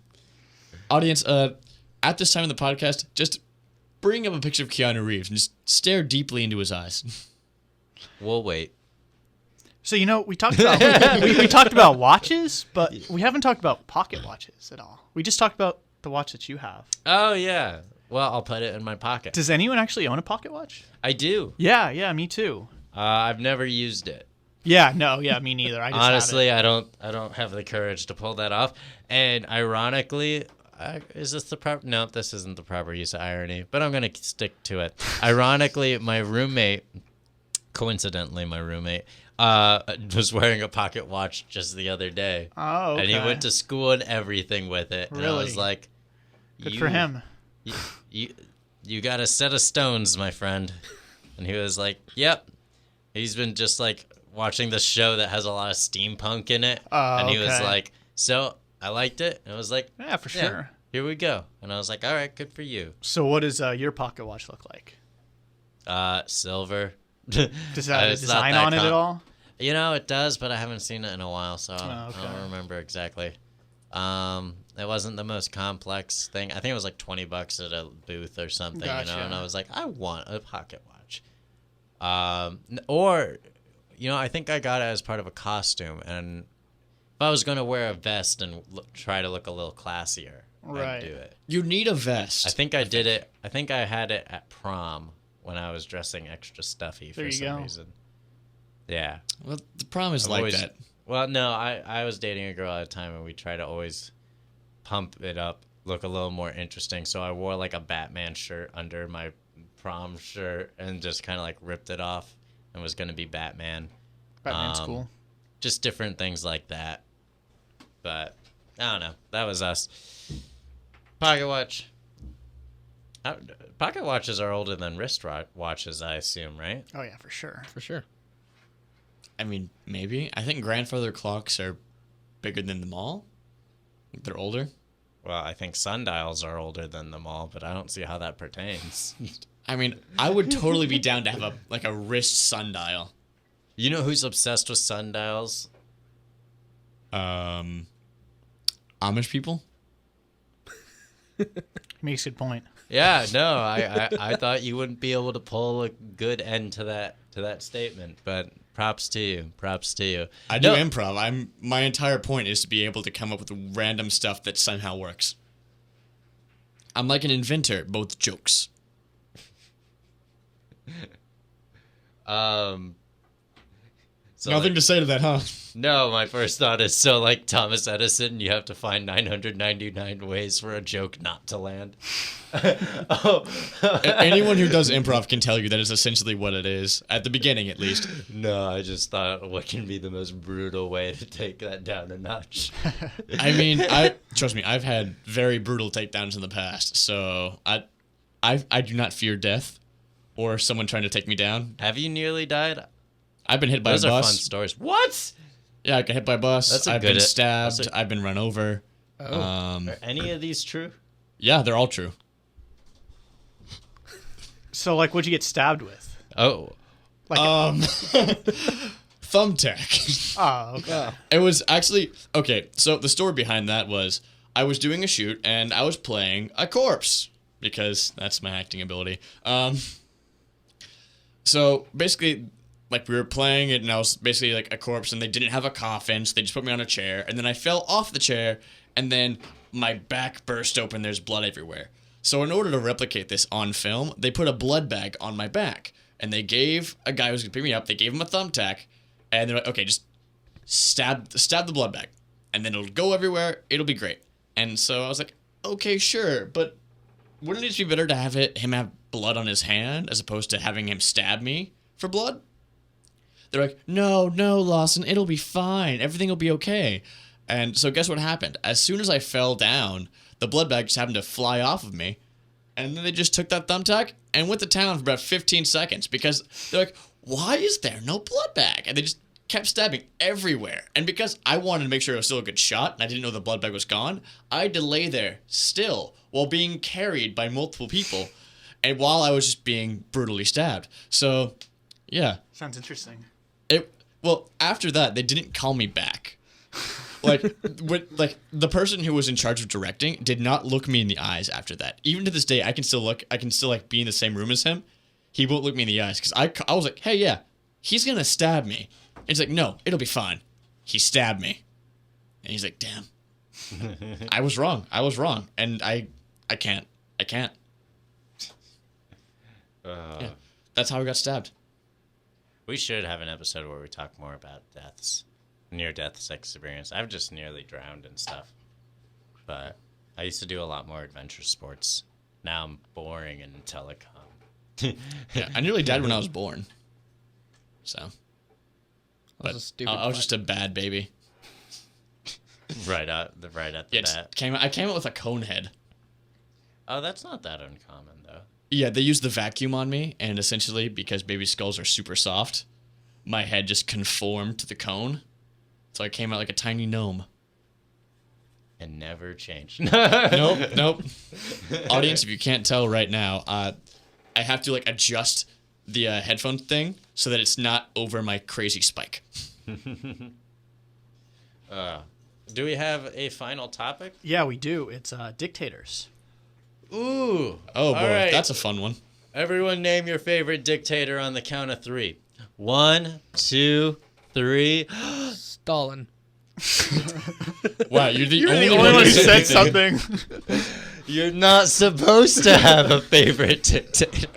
Audience, at this time in the podcast, just bring up a picture of Keanu Reeves and just stare deeply into his eyes. We'll wait. So we talked about we talked about watches, but we haven't talked about pocket watches at all. We just talked about the watch that you have. Oh yeah. Well, I'll put it in my pocket. Does anyone actually own a pocket watch? I do. Yeah, me too. I've never used it. Yeah, no, yeah, me neither. I just Honestly, have I don't have the courage to pull that off. And ironically, is this the proper? No, this isn't the proper use of irony. But I'm gonna stick to it. Ironically, my roommate, coincidentally, was wearing a pocket watch just the other day. Oh, okay. And he went to school and everything with it. And I was Really? like, Good for him. You got a set of stones, my friend. And he was like, yep. He's been just like watching this show that has a lot of steampunk in it. Oh, And he was okay. like, so I liked it. And I was like, Yeah, for sure. here we go. And I was like, all right, good for you. So what does your pocket watch look like? Silver. Does it have a It's not design that on it at all? You know, it does, but I haven't seen it in a while, so I okay. don't remember exactly. It wasn't the most complex thing. I think it was like $20 at a booth or something, Gotcha. And I was like, I want a pocket watch. Or, I think I got it as part of a costume, and if I was going to wear a vest and try to look a little classier, Right. I'd do it. You need a vest. I think I did it. I think I had it at prom when I was dressing extra stuffy There for you some go. reason. Yeah. Well, the prom is I've like always- that. Well, no, I was dating a girl at a time, and we try to always pump it up, look a little more interesting. So I wore like a Batman shirt under my prom shirt and just kind of like ripped it off and was going to be Batman. Batman's cool. Just different things like that. But I don't know. That was us. Pocket watch. Pocket watches are older than wrist watches, I assume, right? Oh yeah, for sure. For sure. I mean, maybe. I think grandfather clocks are bigger than them all. They're older. Well, I think sundials are older than them all, but I don't see how that pertains. I mean, I would totally be down to have a wrist sundial. You know who's obsessed with sundials? Amish people. Makes a good point. Yeah, no, I thought you wouldn't be able to pull a good end to that statement, but props to you. I do No. improv. My entire point is to be able to come up with random stuff that somehow works. I'm like an inventor, both jokes. So Nothing like, to say to that, huh? no, my first thought is so like Thomas Edison, you have to find 999 ways for a joke not to land. Anyone who does improv can tell you that is essentially what it is, at the beginning at least. No, I just thought what can be the most brutal way to take that down a notch. I mean, trust me, I've had very brutal takedowns in the past, so I do not fear death or someone trying to take me down. Have you nearly died? I've been hit by Those a are fun bus. stories. What? Yeah, I got hit by a bus. That's a I've good- been stabbed. that's a- I've been run over. Oh. Are any of these true? Yeah, they're all true. So like, what'd you get stabbed with? Oh, Thumbtack. Oh, okay. Yeah. It was actually okay. So the story behind that was I was doing a shoot and I was playing a corpse because that's my acting ability. So basically, like we were playing it and I was basically like a corpse and they didn't have a coffin, so they just put me on a chair and then I fell off the chair and then my back burst open. There's blood everywhere. So in order to replicate this on film, they put a blood bag on my back and they gave a guy who was gonna pick me up. They gave him a thumbtack and they're like, okay, just stab the blood bag and then it'll go everywhere. It'll be great. And so I was like, okay, sure, but wouldn't it just be better to have him have blood on his hand as opposed to having him stab me for blood? They're like, no, Lawson, it'll be fine. Everything will be okay. And so guess what happened? As soon as I fell down, the blood bag just happened to fly off of me. And then they just took that thumbtack and went to town for about 15 seconds because they're like, why is there no blood bag? And they just kept stabbing everywhere. And because I wanted to make sure it was still a good shot and I didn't know the blood bag was gone, I had to lay there still while being carried by multiple people and while I was just being brutally stabbed. So, yeah. Sounds interesting. Well, after that, they didn't call me back. Like the person who was in charge of directing did not look me in the eyes after that. Even to this day, I can still like be in the same room as him. He won't look me in the eyes because I was like, hey, yeah, he's gonna stab me. he's like, no, it'll be fine. He stabbed me. And he's like, damn. I was wrong. And I can't. Yeah. That's how I got stabbed. We should have an episode where we talk more about deaths, near-death experience. I've just nearly drowned and stuff. But I used to do a lot more adventure sports. Now I'm boring in telecom. Yeah, I nearly died when I was born. So. That was a stupid I was fight. just a bad baby. right at the Yeah, bat. I came out with a cone head. Oh, that's not that uncommon, though. Yeah, they used the vacuum on me, and essentially, because baby skulls are super soft, my head just conformed to the cone. So I came out like a tiny gnome. And never changed. Nope. Audience, if you can't tell right now, I have to like adjust the headphone thing so that it's not over my crazy spike. Do we have a final topic? Yeah, we do. It's dictators. Ooh. Oh boy, All right. that's a fun one. Everyone name your favorite dictator on the count of 3. 1, 2, 3. Stalin. Wow, you're the You're only the only one who who said anything. something. You're not supposed to have a favorite dictator.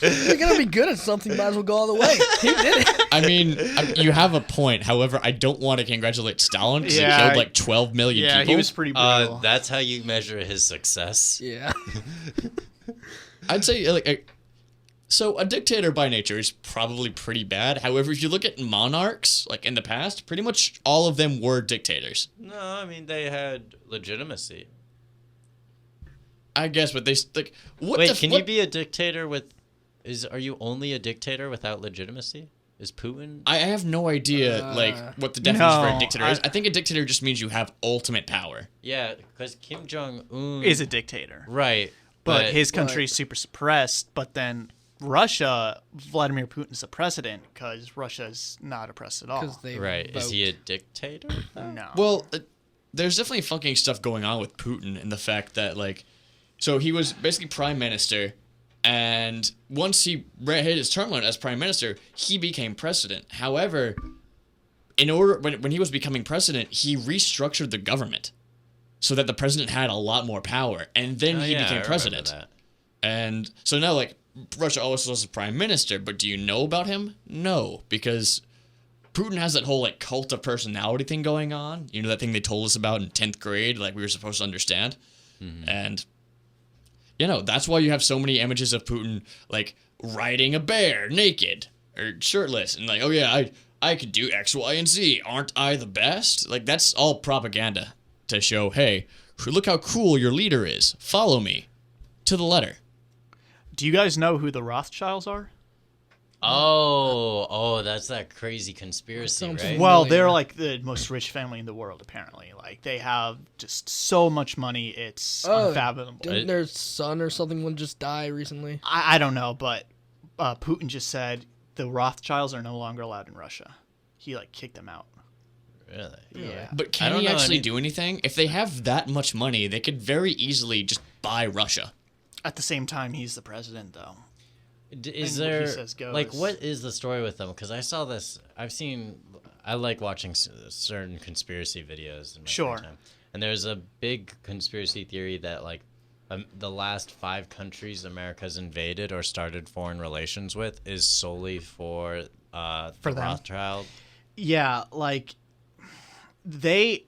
If you're gonna be good at something, might as well go all the way. He did it. I mean, you have a point. However, I don't want to congratulate Stalin because Yeah, he killed like 12 million Yeah, people. he was pretty brutal. That's how you measure his success. Yeah. I'd say so a dictator by nature is probably pretty bad. However, if you look at monarchs, like in the past, pretty much all of them were dictators. No, I mean they had legitimacy. I guess, but they like what? Wait, the, can what, you be a dictator with? Are you only a dictator without legitimacy? Is Putin? I have no idea like what the definition for a no, dictator is. I think a dictator just means you have ultimate power. Yeah, because Kim Jong Un is a dictator. right, But his country is super suppressed. But then Russia, Vladimir Putin's the president because Russia's not oppressed at all. Because they right. Is he a vote. dictator? No. Well, there's definitely fucking stuff going on with Putin in the fact that so he was basically prime minister, and once he hit his term limit as prime minister, he became president. However, when he was becoming president, he restructured the government so that the president had a lot more power, and then he I became remember president. that. And so now, Russia always was a prime minister, but do you know about him? No, because Putin has that whole cult of personality thing going on. You know, that thing they told us about in 10th grade, we were supposed to understand. And that's why you have so many images of Putin riding a bear naked or shirtless and oh yeah, I could do X, Y, and Z. Aren't I the best? That's all propaganda to show, hey, look how cool your leader is. Follow me to the letter. Do you guys know who the Rothschilds are? Oh, that's that crazy conspiracy, Sounds right? Well, Familiar. they're the most rich family in the world, apparently. They have just so much money, it's unfathomable. Didn't their son or something one just die recently? I don't know, but Putin just said the Rothschilds are no longer allowed in Russia. He kicked them out. Really? Yeah. But I can don't he know actually any- do anything? If they have that much money, they could very easily just buy Russia. At the same time, he's the president, though. Is And what he there says goes. what is the story with them? Because I saw this. I like watching certain conspiracy videos in my Sure. free time. And there's a big conspiracy theory that the last 5 countries America's invaded or started foreign relations with is solely for the them. Rothschild. Yeah, they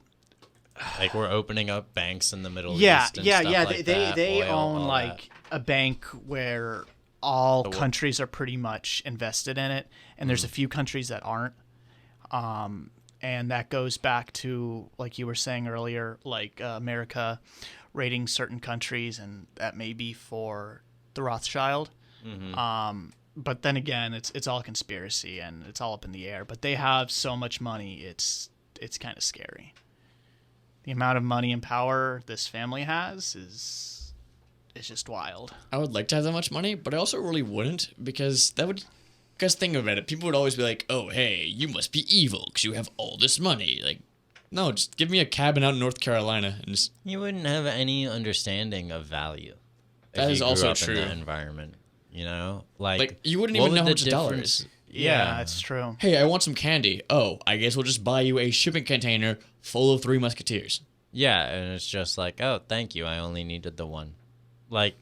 We're opening up banks in the Middle yeah, East. And yeah, stuff yeah. like They that, they oil, own all that. a bank where all The what? countries are pretty much invested in it, and there's a few countries that aren't. And that goes back to you were saying earlier, America raiding certain countries, and that may be for the Rothschild. But then again, it's all conspiracy and it's all up in the air. But they have so much money, it's kind of scary. The amount of money and power this family has is just wild. I would like to have that much money, but I also really wouldn't because that would. Because think about it, people would always be like, "Oh, hey, you must be evil because you have all this money." No, just give me a cabin out in North Carolina and just. You wouldn't have any understanding of value. That if is you grew also up true. In that environment, you know, You wouldn't even know how much a dollar is. Yeah. that's true. Hey, I want some candy. Oh, I guess we'll just buy you a shipping container full of Three Musketeers. Yeah, and it's just like, oh, thank you. I only needed the one. Like,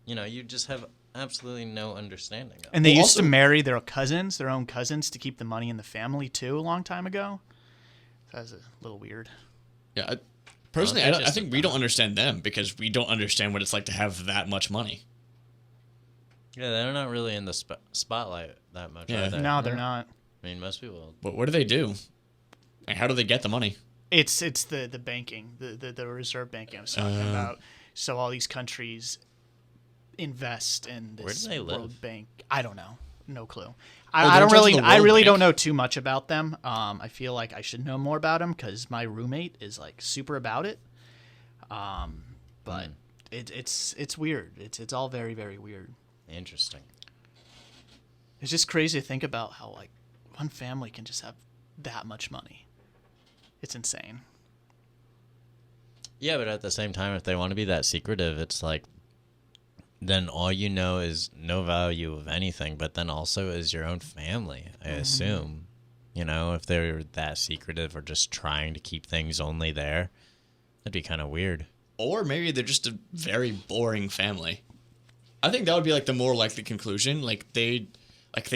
you just have absolutely no understanding of And they Well, used to also- marry their own cousins, to keep the money in the family too. A long time ago. That's a little weird. Yeah, personally, Okay, I just think a we don't understand them because we don't understand what it's like to have that much money. Yeah, they're not really in the spotlight that much. Yeah. Are they? No, they're not. I mean, most people. But what do they do? Like, how do they get the money? It's the banking, the reserve banking I was talking about. So all these countries invest in this Where do they live? World Bank. I don't know. No clue. they're I don't in charge of really the I World really don't Bank? know too much about them. I feel like I should know more about them because my roommate is like super about it. But it's weird. It's all very, very weird. Interesting. It's just crazy to think about how like one family can just have that much money. It's insane. Yeah, but at the same time, if they want to be that secretive, it's like, then all you know is no value of anything, but then also is your own family, I assume. If they're that secretive or just trying to keep things only there, that'd be kind of weird. Or maybe they're just a very boring family. I think that would be like the more likely conclusion. Like they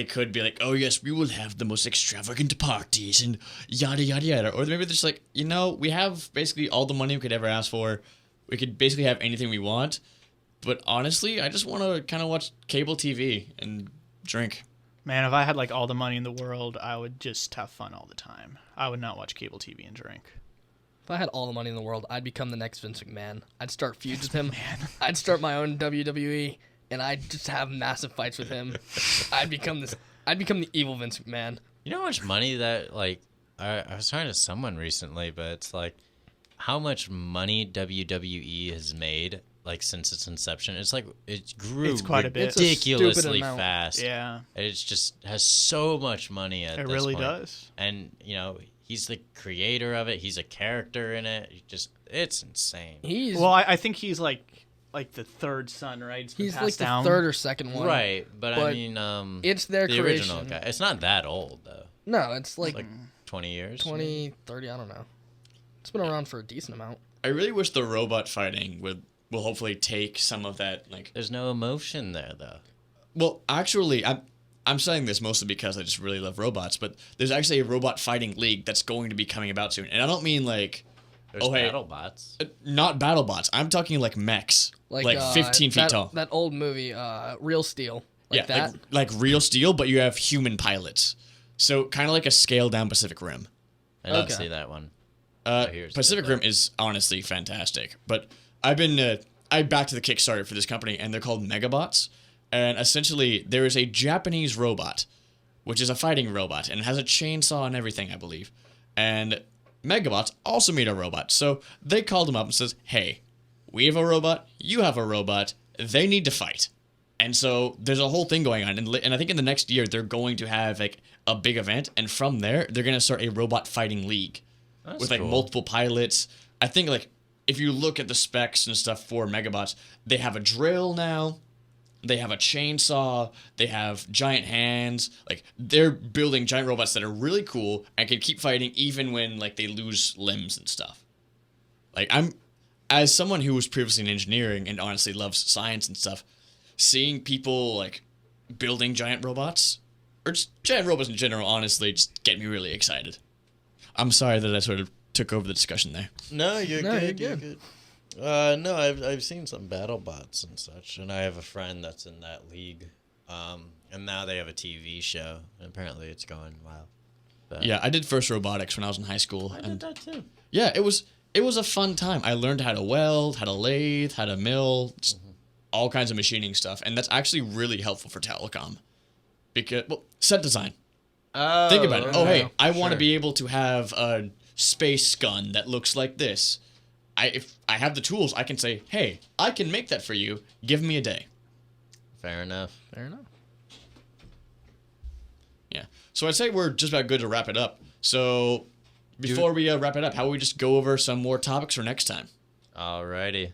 could be like, oh yes, we will have the most extravagant parties and yada yada yada. Or maybe they're just like, we have basically all the money we could ever ask for. We could basically have anything we want. But honestly, I just want to kind of watch cable TV and drink. Man, if I had like all the money in the world, I would just have fun all the time. I would not watch cable TV and drink. If I had all the money in the world, I'd become the next Vince McMahon. I'd start feuds with him. I'd start my own WWE, and I'd just have massive fights with him. I'd become the evil Vince McMahon. You know how much money that, like, I was talking to someone recently, but it's like, how much money WWE has made, like, since its inception. It's like, it grew It's quite a bit. It's a stupid ridiculously amount. fast. Yeah, It just has so much money at it this really point. does. And, he's the creator of it. He's a character in it. It's insane. He's Well, I think he's like the third son, right? It's been he's passed like the down. third or second one. Right, but I But mean, it's their the original creation. guy. It's not that old, though. No, it's like, Like 20 years. 20, 30, I don't know. It's been around for a decent amount. I really wish the robot fighting will hopefully take some of that, like. There's no emotion there, though. Well, actually, I'm saying this mostly because I just really love robots, but there's actually a robot fighting league that's going to be coming about soon, and I don't mean like. There's Oh, hey. battle bots. Not battle bots. I'm talking like mechs, like 15 feet that, tall. That old movie, Real Steel. Like yeah, that. like real steel, but you have human pilots. So kind of like a scaled down Pacific Rim. I don't Okay. see that one. here's Pacific the- Rim is honestly fantastic, but I've been I backed the Kickstarter for this company, and they're called Megabots, and essentially there is a Japanese robot, which is a fighting robot, and it has a chainsaw and everything, I believe, and Megabots also made a robot, so they called him up and says, hey, we have a robot, you have a robot, they need to fight. And so there's a whole thing going on, and I think in the next year they're going to have like a big event, and from there they're going to start a robot fighting league That's with like cool. multiple pilots. I think like if you look at the specs and stuff for Megabots, they have a drill now, they have a chainsaw, they have giant hands. Like they're building giant robots that are really cool and can keep fighting even when like they lose limbs and stuff. Like I'm, as someone who was previously in engineering and honestly loves science and stuff, seeing people like building giant robots or just giant robots in general, honestly, just get me really excited. I'm sorry that I sort of took over the discussion there. No, you're No, good. you're You're good. good. No, I've seen some battle bots and such, and I have a friend that's in that league. And now they have a TV show, and apparently it's going well. But Yeah, I did first robotics when I was in high school, I did and that too. yeah, it was a fun time. I learned how to weld, how to lathe, how to mill, just all kinds of machining stuff, and that's actually really helpful for telecom. Because set design. Oh, Think about it. Oh, hey, I want to sure. be able to have a space gun that looks like this. If I have the tools, I can say, hey, I can make that for you. Give me a day. Fair enough. Fair enough. Yeah. So I'd say we're just about good to wrap it up. So before we wrap it up, how about we just go over some more topics for next time? Alrighty.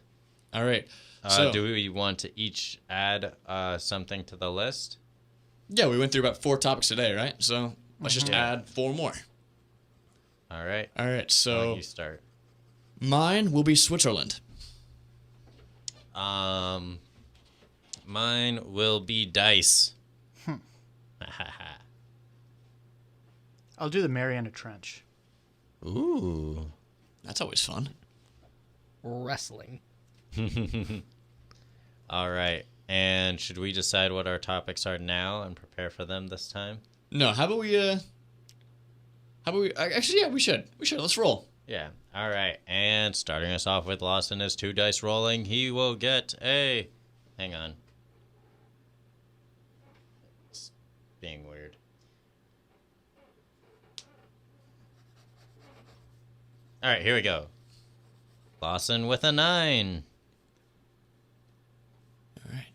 All right. So Do we want to each add something to the list? Yeah, we went through about 4 topics today, right? So let's just Yeah. add 4 more. All right. All right, Why don't so you start. mine will be Switzerland. Mine will be dice. I'll do the Mariana Trench. Ooh. That's always fun. Wrestling. All right. And should we decide what our topics are now and prepare for them this time? No, how about we actually, yeah, we should. Let's roll. Yeah. All right. And starting us off with Lawson is 2 dice rolling. He will get a. Hang on. It's being weird. All right, here we go. Lawson with a 9. All right.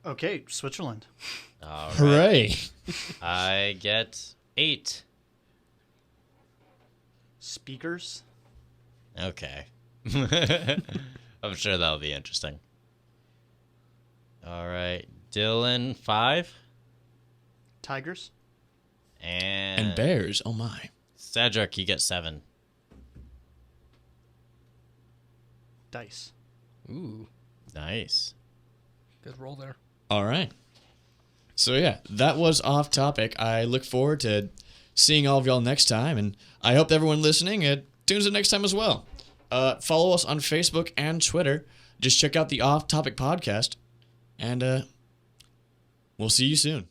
Okay, Switzerland. All right. Hooray. I get 8. Speakers. Okay. I'm sure that'll be interesting. All right. Dylan, 5. Tigers. And bears, oh my. Cedric, you get 7. Dice. Ooh, Nice. good roll there. All right. So yeah, that was off topic. I look forward to seeing all of y'all next time, and I hope everyone listening tunes in next time as well. Follow us on Facebook and Twitter. Just check out the Off Topic Podcast, and we'll see you soon.